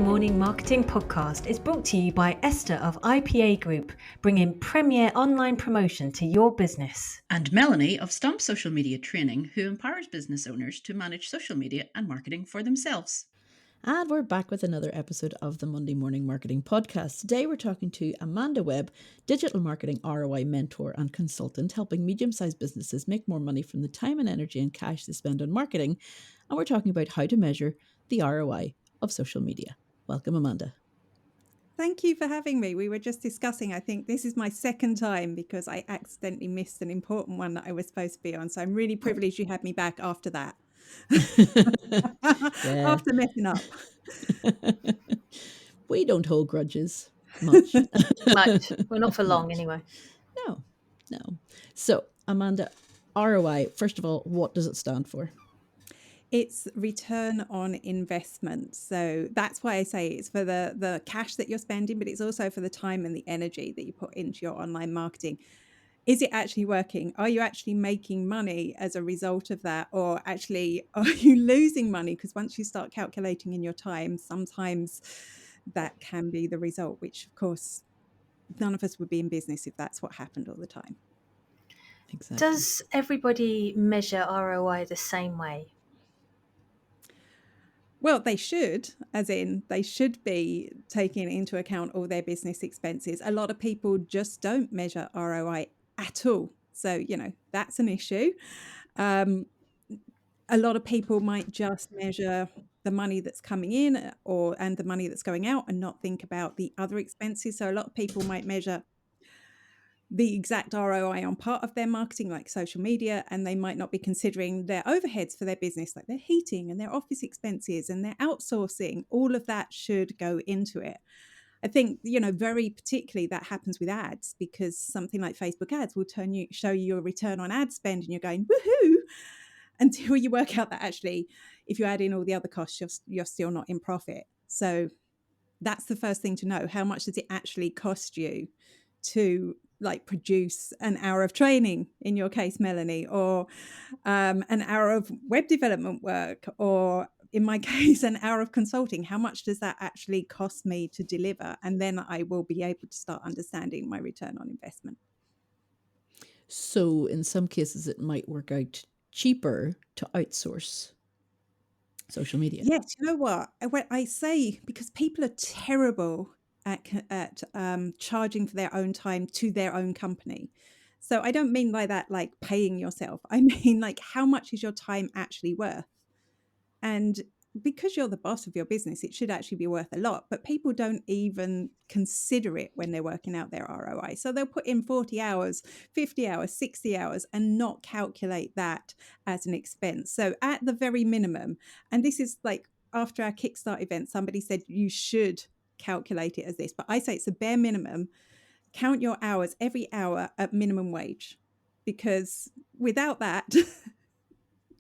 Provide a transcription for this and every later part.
Morning Marketing Podcast is brought to you by Esther of IPA Group, bringing premier online promotion to your business. And Melanie of Stomp Social Media Training, who empowers business owners to manage social media and marketing for themselves. And we're back with another episode of the Monday Morning Marketing Podcast. Today we're talking to Amanda Webb, digital marketing ROI mentor and consultant, helping medium-sized businesses make more money from the time and energy and cash they spend on marketing. And we're talking about how to measure the ROI of social media. Welcome, Amanda. Thank you for having me. We were just discussing, I think this is my second time because I accidentally missed an important one that I was supposed to be on. So I'm really privileged you had me back after that. After messing up. We don't hold grudges much. Well, not for long anyway. No. So, Amanda, ROI, first of all, what does it stand for? It's return on investment. So that's why I say it's for the cash that you're spending, but it's also for the time and the energy that you put into your online marketing. Is it actually working? Are you actually making money as a result of that? Or actually, are you losing money? Because once you start calculating in your time, sometimes that can be the result, which of course, none of us would be in business if that's what happened all the time. Exactly. Does everybody measure ROI the same way? Well, they should, as in they should be taking into account all their business expenses. A lot of people just don't measure ROI at all. So, that's an issue. A lot of people might just measure the money that's coming in and the money that's going out and not think about the other expenses. So a lot of people might measure the exact ROI on part of their marketing, like social media, and they might not be considering their overheads for their business, like their heating and their office expenses and their outsourcing. All of that should go into it. I think, very particularly that happens with ads, because something like Facebook ads will show you your return on ad spend and you're going, woohoo, until you work out that actually, if you add in all the other costs, you're still not in profit. So that's the first thing to know. How much does it actually cost you to produce an hour of training, in your case, Melanie, or an hour of web development work, or in my case, an hour of consulting? How much does that actually cost me to deliver? And then I will be able to start understanding my return on investment. So in some cases, it might work out cheaper to outsource social media. Yes, you know what? When I say, because people are terrible at charging for their own time to their own company. So I don't mean by that like paying yourself. I mean like, how much is your time actually worth? And because you're the boss of your business, it should actually be worth a lot. But people don't even consider it when they're working out their ROI. So they'll put in 40 hours, 50 hours, 60 hours and not calculate that as an expense. So at the very minimum, and this is like after our Kickstart event, somebody said you should calculate it as this, but I say it's a bare minimum. Count your hours every hour at minimum wage, because without that,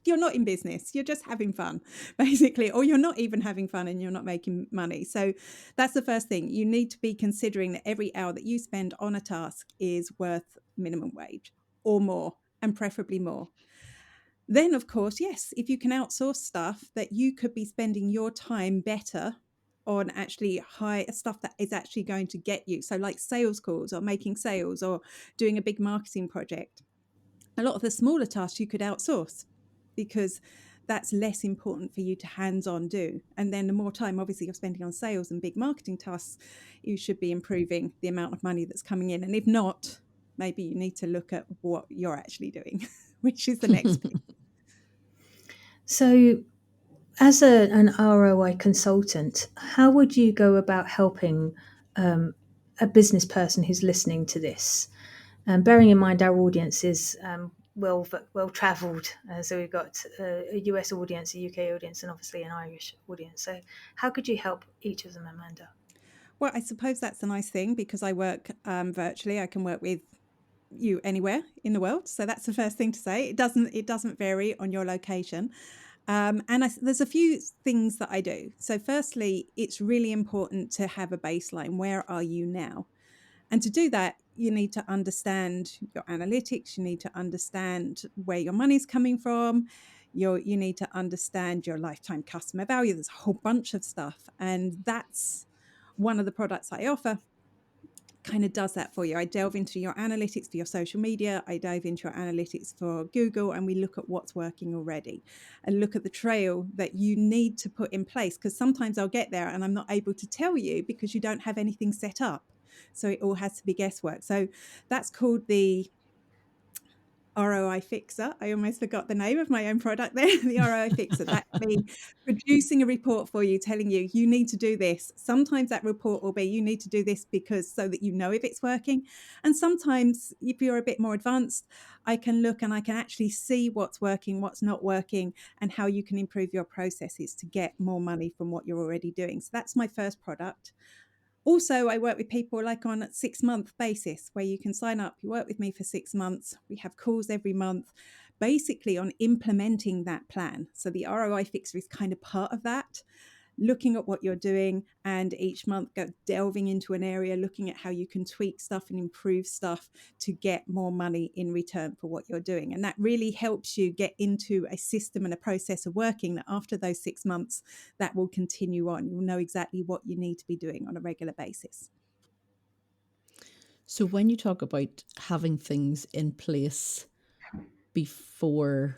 you're not in business. You're just having fun, basically, or you're not even having fun and you're not making money. So that's the first thing. You need to be considering that every hour that you spend on a task is worth minimum wage or more, and preferably more. Then, of course, yes, if you can outsource stuff, that you could be spending your time better on actually stuff that is actually going to get you. So like sales calls or making sales or doing a big marketing project. A lot of the smaller tasks you could outsource, because that's less important for you to hands-on do. And then the more time, obviously, you're spending on sales and big marketing tasks, you should be improving the amount of money that's coming in. And if not, maybe you need to look at what you're actually doing, which is the next thing. So as an ROI consultant, how would you go about helping a business person who's listening to this? Bearing in mind our audience is well travelled, so we've got a US audience, a UK audience, and obviously an Irish audience. So how could you help each of them, Amanda? Well, I suppose that's a nice thing, because I work virtually. I can work with you anywhere in the world. So that's the first thing to say. It doesn't vary on your location. There's a few things that I do. So firstly, it's really important to have a baseline. Where are you now? And to do that, you need to understand your analytics. You need to understand where your money's coming from. You need to understand your lifetime customer value. There's a whole bunch of stuff. And that's one of the products I offer, kind of does that for you. I delve into your analytics for your social media. I dive into your analytics for Google, and we look at what's working already and look at the trail that you need to put in place. Because sometimes I'll get there and I'm not able to tell you because you don't have anything set up. So it all has to be guesswork. So that's called the ROI Fixer. I almost forgot the name of my own product there. The ROI Fixer. That's me producing a report for you, telling you, you need to do this. Sometimes that report will be, you need to do this because so that you know if it's working. And sometimes if you're a bit more advanced, I can look and I can actually see what's working, what's not working, and how you can improve your processes to get more money from what you're already doing. So that's my first product. Also, I work with people like on a 6-month basis where you can sign up. You work with me for 6 months. We have calls every month, basically on implementing that plan. So the ROI Fixer is kind of part of that, looking at what you're doing, and each month delving into an area, looking at how you can tweak stuff and improve stuff to get more money in return for what you're doing. And that really helps you get into a system and a process of working that after those 6 months, that will continue on. You'll know exactly what you need to be doing on a regular basis. So when you talk about having things in place before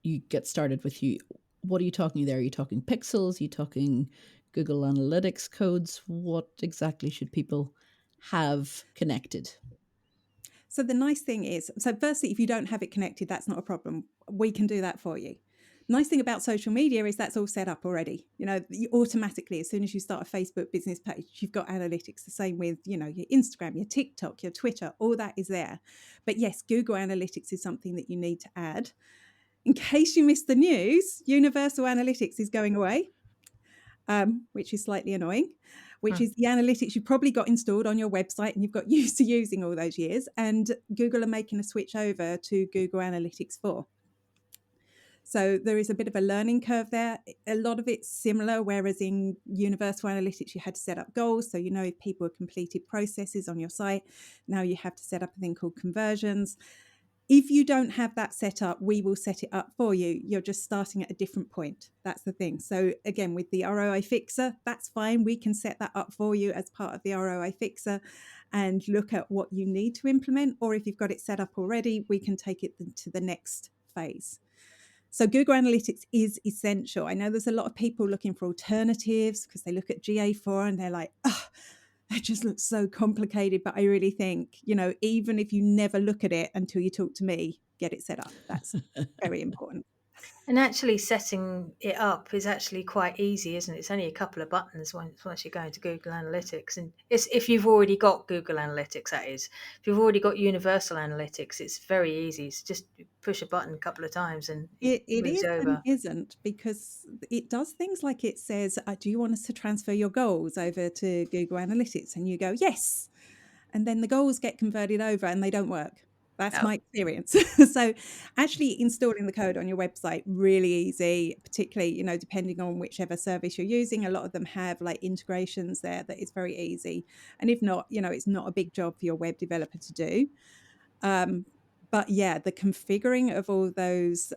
you get started with you, what are you talking there? Are you talking pixels? Are you talking Google Analytics codes? What exactly should people have connected? So the nice thing is, so firstly, if you don't have it connected, that's not a problem. We can do that for you. Nice thing about social media is that's all set up already. You automatically, as soon as you start a Facebook business page, you've got analytics. The same with, your Instagram, your TikTok, your Twitter, all that is there. But yes, Google Analytics is something that you need to add. In case you missed the news, Universal Analytics is going away, which is slightly annoying, which is the analytics you probably got installed on your website and you've got used to using all those years. And Google are making a switch over to Google Analytics 4. So there is a bit of a learning curve there. A lot of it's similar, whereas in Universal Analytics, you had to set up goals. So if people have completed processes on your site. Now you have to set up a thing called conversions. If you don't have that set up, we will set it up for you. You're just starting at a different point. That's the thing. So again, with the ROI Fixer, that's fine. We can set that up for you as part of the ROI Fixer and look at what you need to implement. Or if you've got it set up already, we can take it to the next phase. So Google Analytics is essential. I know there's a lot of people looking for alternatives because they look at GA4 and they're like, oh, that just looks so complicated. But I really think, even if you never look at it until you talk to me, get it set up. That's very important. And actually setting it up is actually quite easy, isn't it? It's only a couple of buttons once you go into Google Analytics. And it's if you've already got Google Analytics, that is. If you've already got Universal Analytics, it's very easy. It's just push a button a couple of times and it moves is over. and isn't, because it does things like it says, do you want us to transfer your goals over to Google Analytics? And you go, yes. And then the goals get converted over and they don't work. That's my experience. So actually installing the code on your website, really easy, particularly, depending on whichever service you're using. A lot of them have like integrations there that is very easy. And if not, it's not a big job for your web developer to do. But yeah, the configuring of all those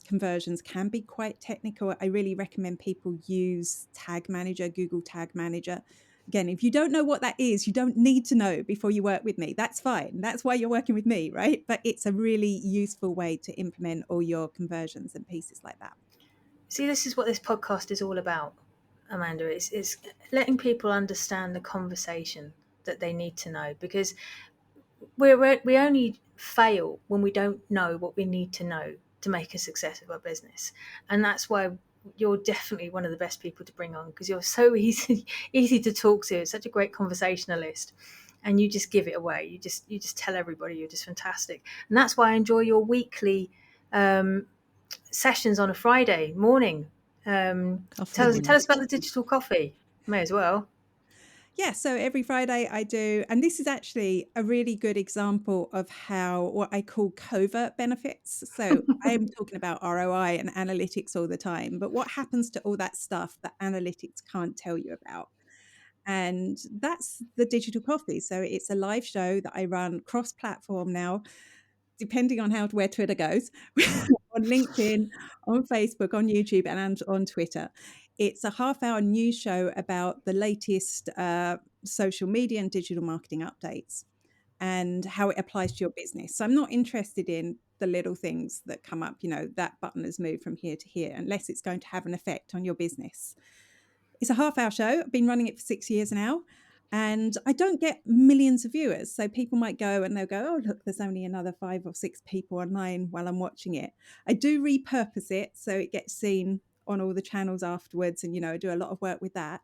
conversions can be quite technical. I really recommend people use Tag Manager, Google Tag Manager. Again, if you don't know what that is, you don't need to know before you work with me. That's fine. That's why you're working with me, right? But it's a really useful way to implement all your conversions and pieces like that. See, this is what this podcast is all about, Amanda. It's letting people understand the conversation that they need to know, because we only fail when we don't know what we need to know to make a success of our business. And that's why you're definitely one of the best people to bring on, because you're so easy to talk to. It's such a great conversationalist, and you just give it away. You just tell everybody you're just fantastic. And that's why I enjoy your weekly sessions on a Friday morning. Tell us about the digital coffee. May as well. Yeah, so every Friday I do, and this is actually a really good example of how what I call covert benefits. So I'm talking about ROI and analytics all the time, but what happens to all that stuff that analytics can't tell you about? And that's the digital coffee. So it's a live show that I run cross-platform now, depending on where Twitter goes, on LinkedIn, on Facebook, on YouTube, and on Twitter. It's a half-hour news show about the latest social media and digital marketing updates and how it applies to your business. So I'm not interested in the little things that come up, that button has moved from here to here, unless it's going to have an effect on your business. It's a half-hour show. I've been running it for 6 years now, and I don't get millions of viewers. So people might go and they'll go, oh, look, there's only another 5 or 6 people online while I'm watching it. I do repurpose it so it gets seen on all the channels afterwards, and, I do a lot of work with that.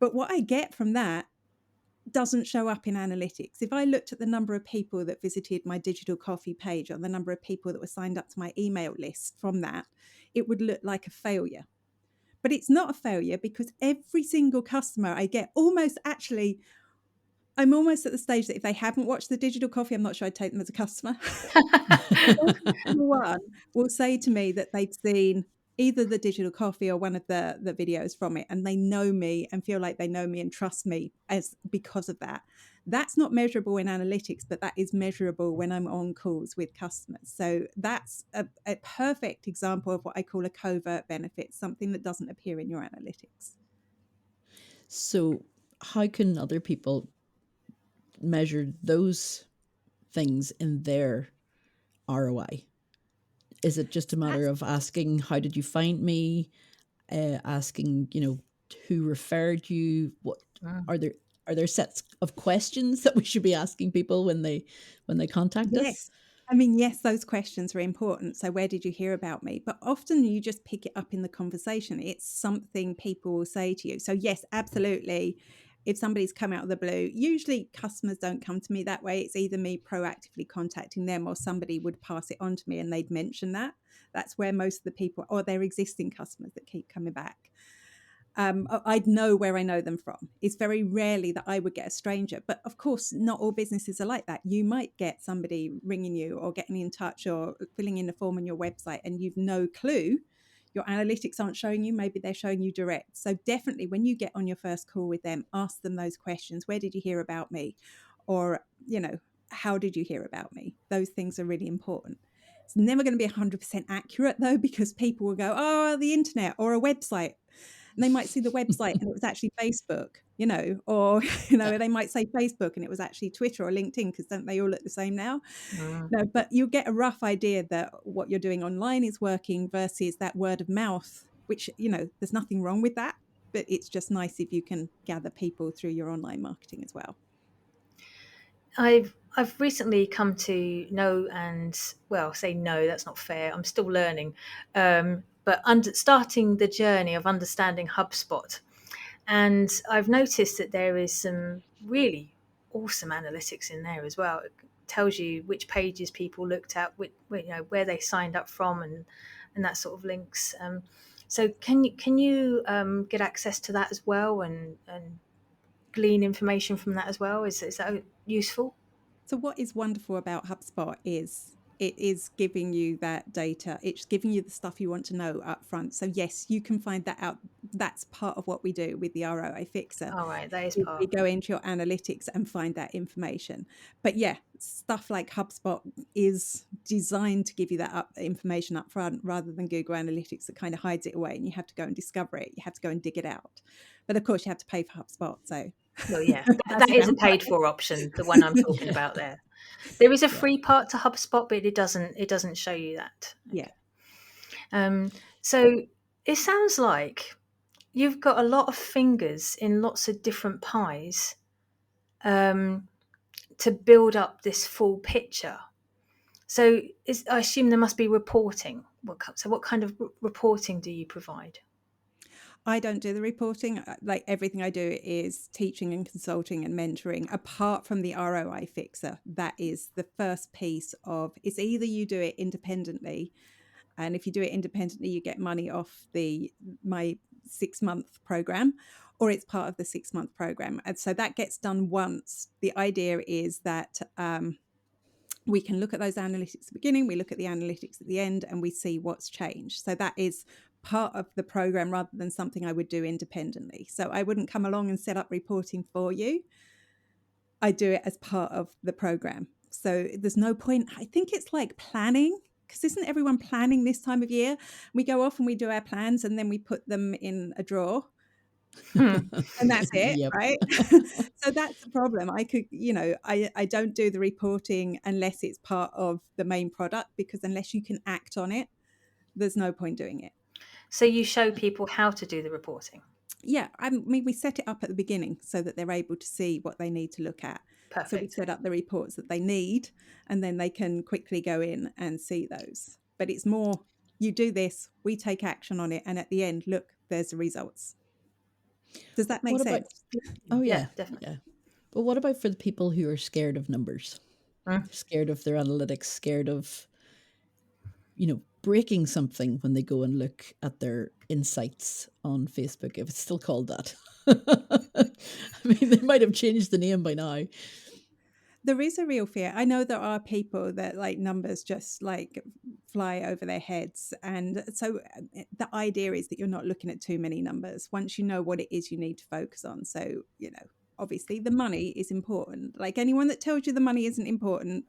But what I get from that doesn't show up in analytics. If I looked at the number of people that visited my digital coffee page or the number of people that were signed up to my email list from that, it would look like a failure. But it's not a failure, because every single customer I get, I'm almost at the stage that if they haven't watched the digital coffee, I'm not sure I'd take them as a customer. Every single one will say to me that they've seen either the digital coffee or one of the videos from it, and they know me and feel like they know me and trust me because of that. That's not measurable in analytics, but that is measurable when I'm on calls with customers. So that's a perfect example of what I call a covert benefit, something that doesn't appear in your analytics. So how can other people measure those things in their ROI? Is it just a matter of asking, how did you find me? Asking, who referred you? What are there sets of questions that we should be asking people when they contact us? I mean, yes, those questions are important. So where did you hear about me? But often you just pick it up in the conversation. It's something people will say to you. So yes, absolutely. If somebody's come out of the blue, usually customers don't come to me that way. It's either me proactively contacting them, or somebody would pass it on to me and they'd mention that. That's where most of the people, or their existing customers that keep coming back. I'd know where I know them from. It's very rarely that I would get a stranger, but of course, not all businesses are like that. You might get somebody ringing you or getting in touch or filling in a form on your website, and you've no clue. Your analytics aren't showing you. Maybe they're showing you direct. So definitely, when you get on your first call with them, ask them those questions. Where did you hear about me? Or, how did you hear about me? Those things are really important. It's never going to be 100% accurate, though, because people will go, oh, the internet or a website. And they might see the website and it was actually Facebook, or, they might say Facebook and it was actually Twitter or LinkedIn, because don't they all look the same now? No, but you'll get a rough idea that what you're doing online is working versus that word of mouth, which, there's nothing wrong with that, but it's just nice if you can gather people through your online marketing as well. I've recently come to know, and say no, that's not fair. I'm still learning, but starting the journey of understanding HubSpot, and I've noticed that there is some really awesome analytics in there as well. It tells you which pages people looked at, where they signed up from, and that sort of links. So can you get access to that as well, and glean information from that as well? Is that useful? So what is wonderful about HubSpot is it is giving you that data. It's giving you the stuff you want to know up front. So yes, you can find that out. That's part of what we do with the ROI Fixer. All right, that is We part. go into your analytics and find that information. But yeah, stuff like HubSpot is designed to give you that information up front, rather than Google Analytics that kind of hides it away and you have to go and discover it. You have to go and dig it out. But of course, you have to pay for HubSpot. So Well, yeah, that is a paid for option, the one I'm talking about there. There is a free part to HubSpot, but it doesn't show you that. Yeah. So it sounds like you've got a lot of fingers in lots of different pies to build up this full picture. So I assume there must be reporting. So what kind of reporting do you provide? I don't do the reporting. Like, everything I do is teaching and consulting and mentoring, apart from the ROI Fixer. That is the first piece of, it's either you do it independently, and if you do it independently, you get money off my 6-month program, or it's part of the 6-month program. And so that gets done once. The idea is that we can look at those analytics at the beginning, we look at the analytics at the end, and we see what's changed. So that is part of the program, rather than something I would do independently. So I wouldn't come along and set up reporting for you. I do it as part of the program. So there's no point. I think it's like planning. because isn't everyone planning this time of year? We go off and we do our plans and then we put them in a drawer Hmm. and that's it, Yep. right? So that's the problem. I could, I don't do the reporting unless it's part of the main product, because unless you can act on it, there's no point doing it. So you show people how to do the reporting. Yeah, I mean, we set it up at the beginning so that they're able to see what they need to look at. So we Perfect. set up the reports that they need, and then they can quickly go in and see those. But it's more, you do this, we take action on it, and at the end, look, there's the results. Does that make What about? sense? Oh Yeah, yeah, definitely. yeah. But what about for the people who are scared of numbers, scared of their analytics, scared of breaking something when they go and look at their insights on Facebook, if it's still called that? I mean, they might have changed the name by now. There is a real fear. I know there are people that like numbers just like fly over their heads. And so the idea is that you're not looking at too many numbers once you know what it is you need to focus on. So, obviously the money is important. Like anyone that tells you the money isn't important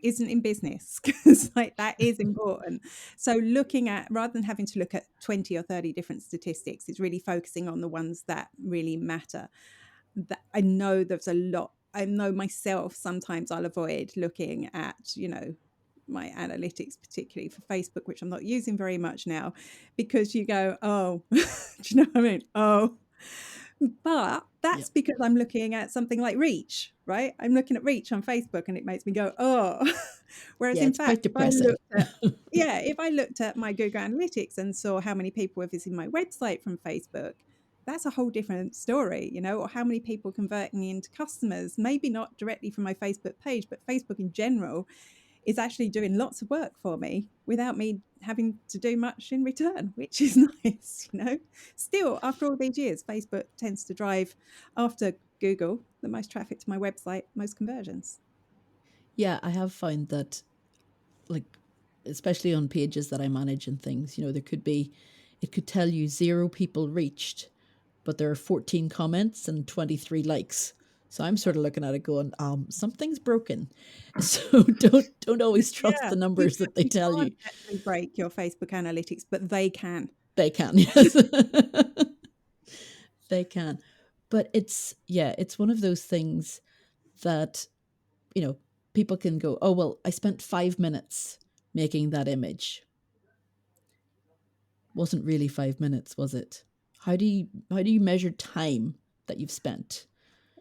isn't in business, because like that is important. So looking at, rather than having to look at 20 or 30 different statistics, is really focusing on the ones that really matter. That I know there's a lot. I know myself, sometimes I'll avoid looking at, my analytics, particularly for Facebook, which I'm not using very much now, because you go, oh, do you know what I mean? Oh, but that's Yep. because I'm looking at something like reach, right? I'm looking at reach on Facebook and it makes me go, oh. Whereas Yeah, in it's quite fact, depressing. if I looked at my Google Analytics and saw how many people were visiting my website from Facebook, that's a whole different story, or how many people converting into customers, maybe not directly from my Facebook page, but Facebook in general is actually doing lots of work for me without me having to do much in return, which is nice, Still, after all these years, Facebook tends to drive, after Google, the most traffic to my website, most conversions. Yeah, I have found that, like, especially on pages that I manage and things, it could tell you 0 people reached, but there are 14 comments and 23 likes. So I'm sort of looking at it going, something's broken. So don't always trust Yeah, the numbers that they you tell you. can't actually break your Facebook analytics, but they can. They can, yes. They can. But it's one of those things that, people can go, oh, well, I spent 5 minutes making that image. Wasn't really 5 minutes, was it? How do you measure time that you've spent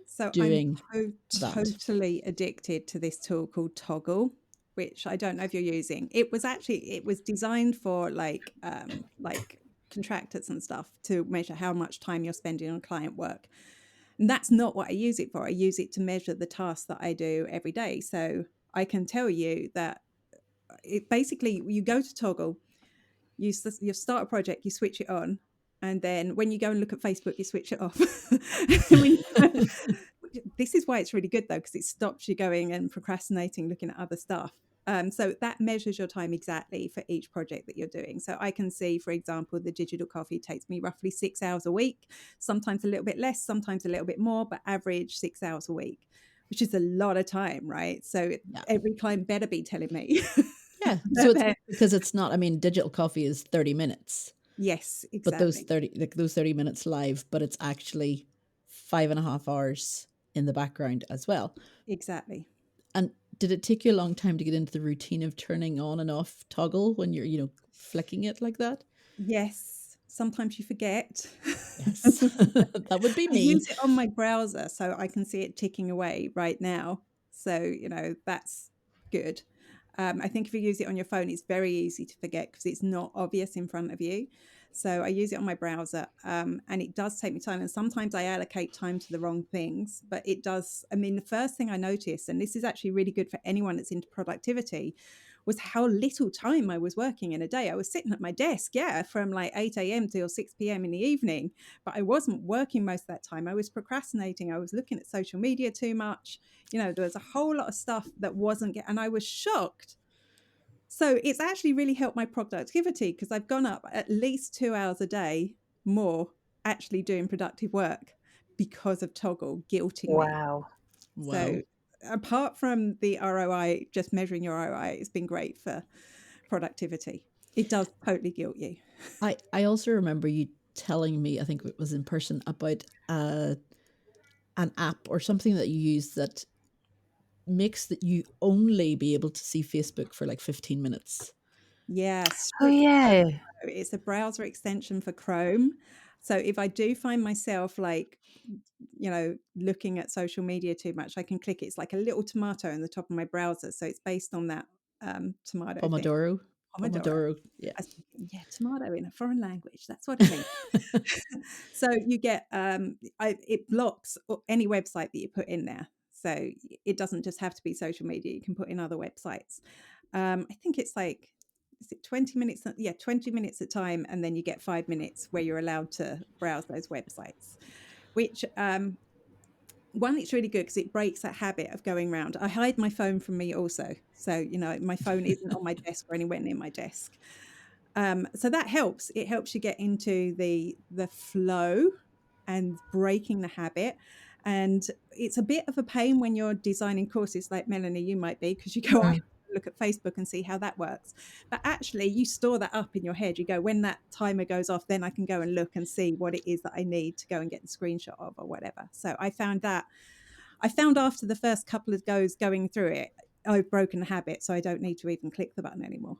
So I'm doing that? totally addicted to this tool called Toggle, which I don't know if you're using. It was designed for like contractors and stuff to measure how much time you're spending on client work. And that's not what I use it for. I use it to measure the tasks that I do every day. So I can tell you that it basically, you go to Toggle, you start a project, you switch it on, and then when you go and look at Facebook, you switch it off. This is why it's really good though, because it stops you going and procrastinating, looking at other stuff. So that measures your time exactly for each project that you're doing. So I can see, for example, the digital coffee takes me roughly 6 hours a week, sometimes a little bit less, sometimes a little bit more, but average 6 hours a week, which is a lot of time, right? So Yeah. every client better be telling me. Yeah. So it's because it's not, I mean, digital coffee is 30 minutes. Yes, But those exactly. 30 minutes live, but it's actually 5.5 hours in the background as well. Exactly. And did it take you a long time to get into the routine of turning on and off Toggle when you're, flicking it like that? Yes. Sometimes you forget. Yes. That would be I me. use it on my browser so I can see it ticking away right now. So, that's good. I think if you use it on your phone, it's very easy to forget because it's not obvious in front of you. So I use it on my browser, and it does take me time. And sometimes I allocate time to the wrong things, but it does. I mean, the first thing I noticed, and this is actually really good for anyone that's into productivity, was how little time I was working in a day. I was sitting at my desk, from like 8 a.m. till 6 p.m. in the evening, but I wasn't working most of that time. I was procrastinating. I was looking at social media too much. There was a whole lot of stuff that wasn't, and I was shocked. So it's actually really helped my productivity because I've gone up at least 2 hours a day more actually doing productive work because of Toggle guilting me. Wow. Wow. So apart from the ROI, just measuring your ROI, it's been great for productivity. It does totally guilt you. I also remember you telling me, I think it was in person, about an app or something that you use that makes that you only be able to see Facebook for like 15 minutes. Yeah, Oh strict. yeah. It's a browser extension for Chrome. So if I do find myself like, looking at social media too much, I can click it. It's like a little tomato in the top of my browser. So it's based on that tomato thing. Pomodoro. Pomodoro. Pomodoro. Yeah. I was thinking, yeah, tomato in a foreign language. That's what it means. So you get it blocks any website that you put in there. So it doesn't just have to be social media. You can put in other websites. I think it's like, is it 20 minutes? Yeah, 20 minutes at a time. And then you get 5 minutes where you're allowed to browse those websites, which one, it's really good because it breaks that habit of going around. I hide my phone from me also. So, my phone isn't on my desk or anywhere near my desk. So that helps. It helps you get into the flow and breaking the habit. And it's a bit of a pain when you're designing courses like Melanie, you might be, because you go, I Mm. look at Facebook and see how that works. But actually, you store that up in your head. You go, when that timer goes off, then I can go and look and see what it is that I need to go and get the screenshot of or whatever. So I found after the first couple of goes going through it, I've broken the habit. So I don't need to even click the button anymore.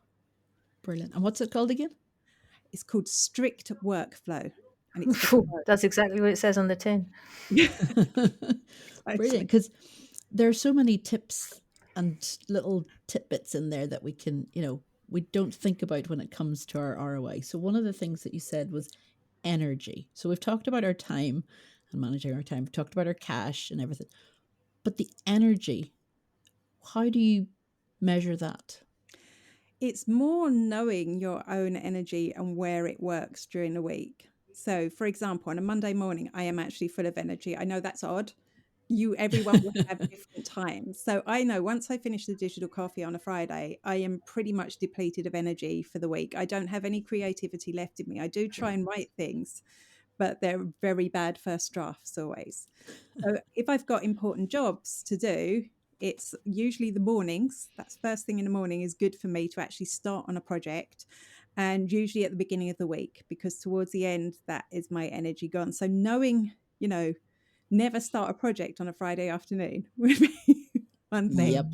Brilliant. And what's it called again? It's called Strict Workflow, and it's for Phew, that's exactly what it says on the tin. Brilliant. Because there are so many tips and little tidbits in there that we can, we don't think about when it comes to our ROI. So one of the things that you said was energy. So we've talked about our time and managing our time. We've talked about our cash and everything. But the energy, how do you measure that? It's more knowing your own energy and where it works during the week. So, for example, on a Monday morning, I am actually full of energy. I know that's odd. Everyone will have different times. So I know once I finish the digital coffee on a Friday, I am pretty much depleted of energy for the week. I don't have any creativity left in me. I do try and write things, but they're very bad first drafts always. So if I've got important jobs to do, it's usually the mornings. That's first thing in the morning is good for me to actually start on a project, and usually at the beginning of the week, because towards the end, that is my energy gone. So knowing, never start a project on a Friday afternoon would be one thing. Yep.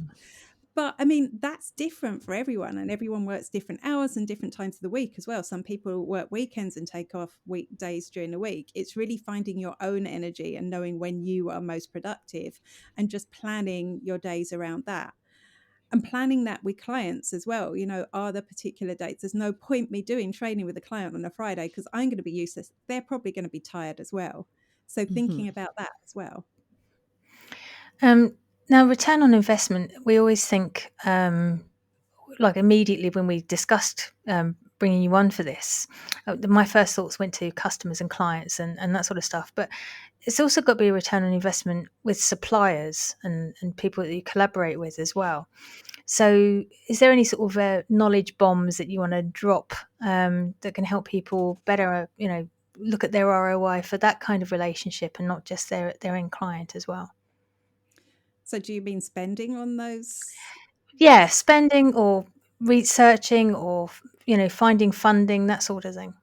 But I mean, that's different for everyone, and everyone works different hours and different times of the week as well. Some people work weekends and take off weekdays during the week. It's really finding your own energy and knowing when you are most productive and just planning your days around that. And planning that with clients as well. Are there particular dates? There's no point me doing training with a client on a Friday because I'm going to be useless. They're probably going to be tired as well. So thinking about that as well. Now, return on investment, we always think, like immediately when we discussed bringing you on for this, my first thoughts went to customers and clients and that sort of stuff. But it's also got to be a return on investment with suppliers and people that you collaborate with as well. So is there any sort of knowledge bombs that you want to drop that can help people better, look at their ROI for that kind of relationship and not just their end client as well? So do you mean spending on those? Yeah, spending or researching or, finding funding, that sort of thing.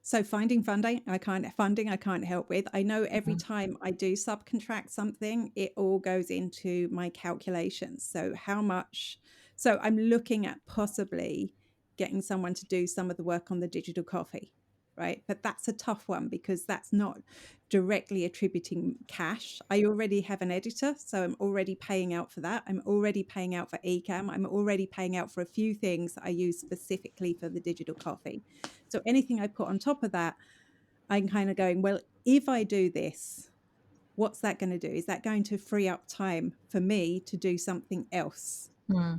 So finding funding, I can't help with. I know every time I do subcontract something, it all goes into my calculations. So I'm looking at possibly getting someone to do some of the work on the digital coffee, right? But that's a tough one because that's not directly attributing cash. I already have an editor, so I'm already paying out for that. I'm already paying out for Ecamm. I'm already paying out for a few things that I use specifically for the digital coffee. So anything I put on top of that, I'm kind of going, well, if I do this, what's that going to do? Is that going to free up time for me to do something else?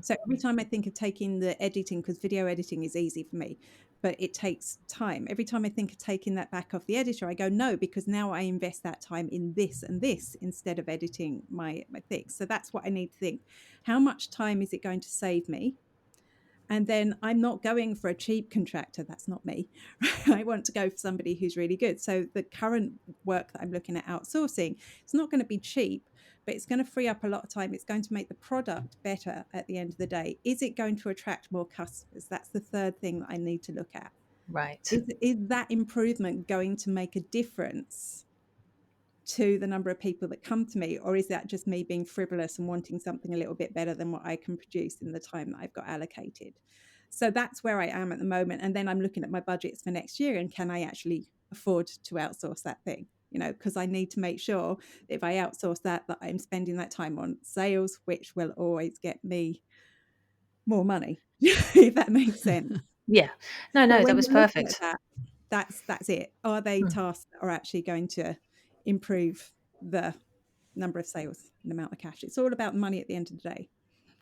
So every time I think of taking the editing, because video editing is easy for me, but it takes time. Every time I think of taking that back off the editor, I go, no, because now I invest that time in this and this instead of editing my things. So that's what I need to think. How much time is it going to save me? And then I'm not going for a cheap contractor. That's not me. I want to go for somebody who's really good. So the current work that I'm looking at outsourcing, it's not going to be cheap, but it's going to free up a lot of time. It's going to make the product better at the end of the day. Is it going to attract more customers? That's the third thing that I need to look at. Right. Is that improvement going to make a difference to the number of people that come to me, or is that just me being frivolous and wanting something a little bit better than what I can produce in the time that I've got allocated? So that's where I am at the moment. And then I'm looking at my budgets for next year, and can I actually afford to outsource that thing? Because I need to make sure if I outsource that I'm spending that time on sales, which will always get me more money, if that makes sense. Yeah. No, So that when was you're looking at perfect. that's it. Are they tasks that are actually going to improve the number of sales and amount of cash? It's all about money at the end of the day.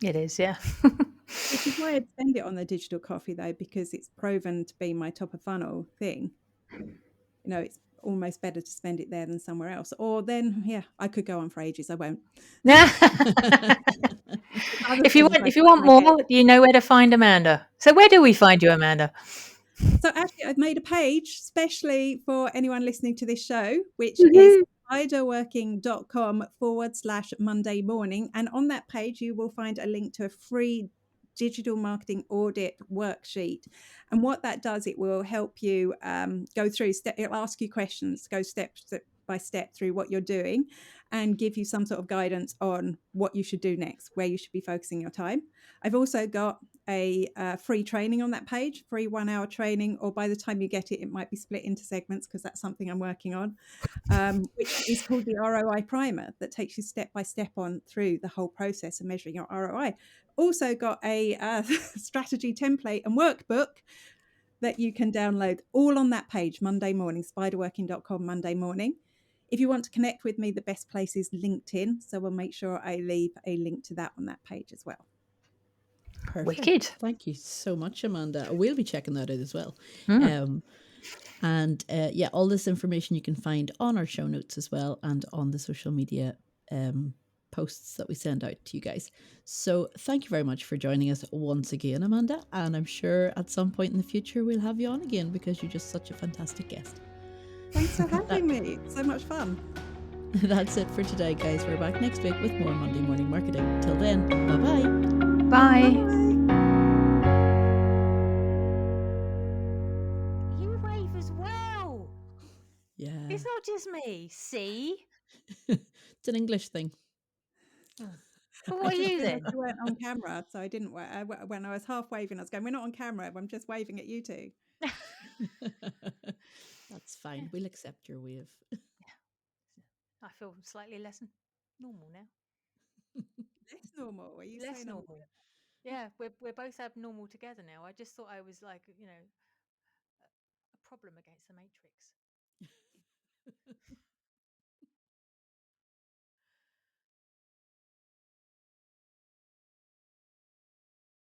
It is, yeah. Which is why I'd spend it on the digital coffee, though, because it's proven to be my top of funnel thing. It's almost better to spend it there than somewhere else. Or then, I could go on for ages. I won't. If you want more, you know where to find Amanda. So where do we find you, Amanda? So actually, I've made a page specially for anyone listening to this show, which is spiderworking.com/Monday morning. And on that page, you will find a link to a free digital marketing audit worksheet. And what that does, it will help you go through, it'll ask you questions, go step by step through what you're doing and give you some sort of guidance on what you should do next, where you should be focusing your time. I've also got a free training on that page, free 1 hour training, or by the time you get it, it might be split into segments because that's something I'm working on, which is called the ROI primer, that takes you step by step on through the whole process of measuring your ROI. Also got a strategy template and workbook that you can download, all on that page, Monday morning, spiderworking.com, Monday morning. If you want to connect with me, the best place is LinkedIn. So we'll make sure I leave a link to that on that page as well. Perfect. Wicked. Thank you so much, Amanda. We'll be checking that out as well. And all this information you can find on our show notes as well, and on the social media posts that we send out to you guys. So thank you very much for joining us once again, Amanda. And I'm sure at some point in the future we'll have you on again, because you're just such a fantastic guest. Thanks for having me. It's so much fun. That's it for today, guys. We're back next week with more Monday Morning Marketing. Till then, bye-bye. Bye. You wave as well. Yeah. It's not just me. See? It's an English thing. But what are you then? You weren't on camera, so I didn't. When I was half waving, I was going, "We're not on camera. I'm just waving at you two." That's fine. We'll accept your wave. I feel slightly less normal now. Less normal? Are you Less saying normal? Yeah, we're both abnormal together now. I just thought I was like, a problem against the Matrix.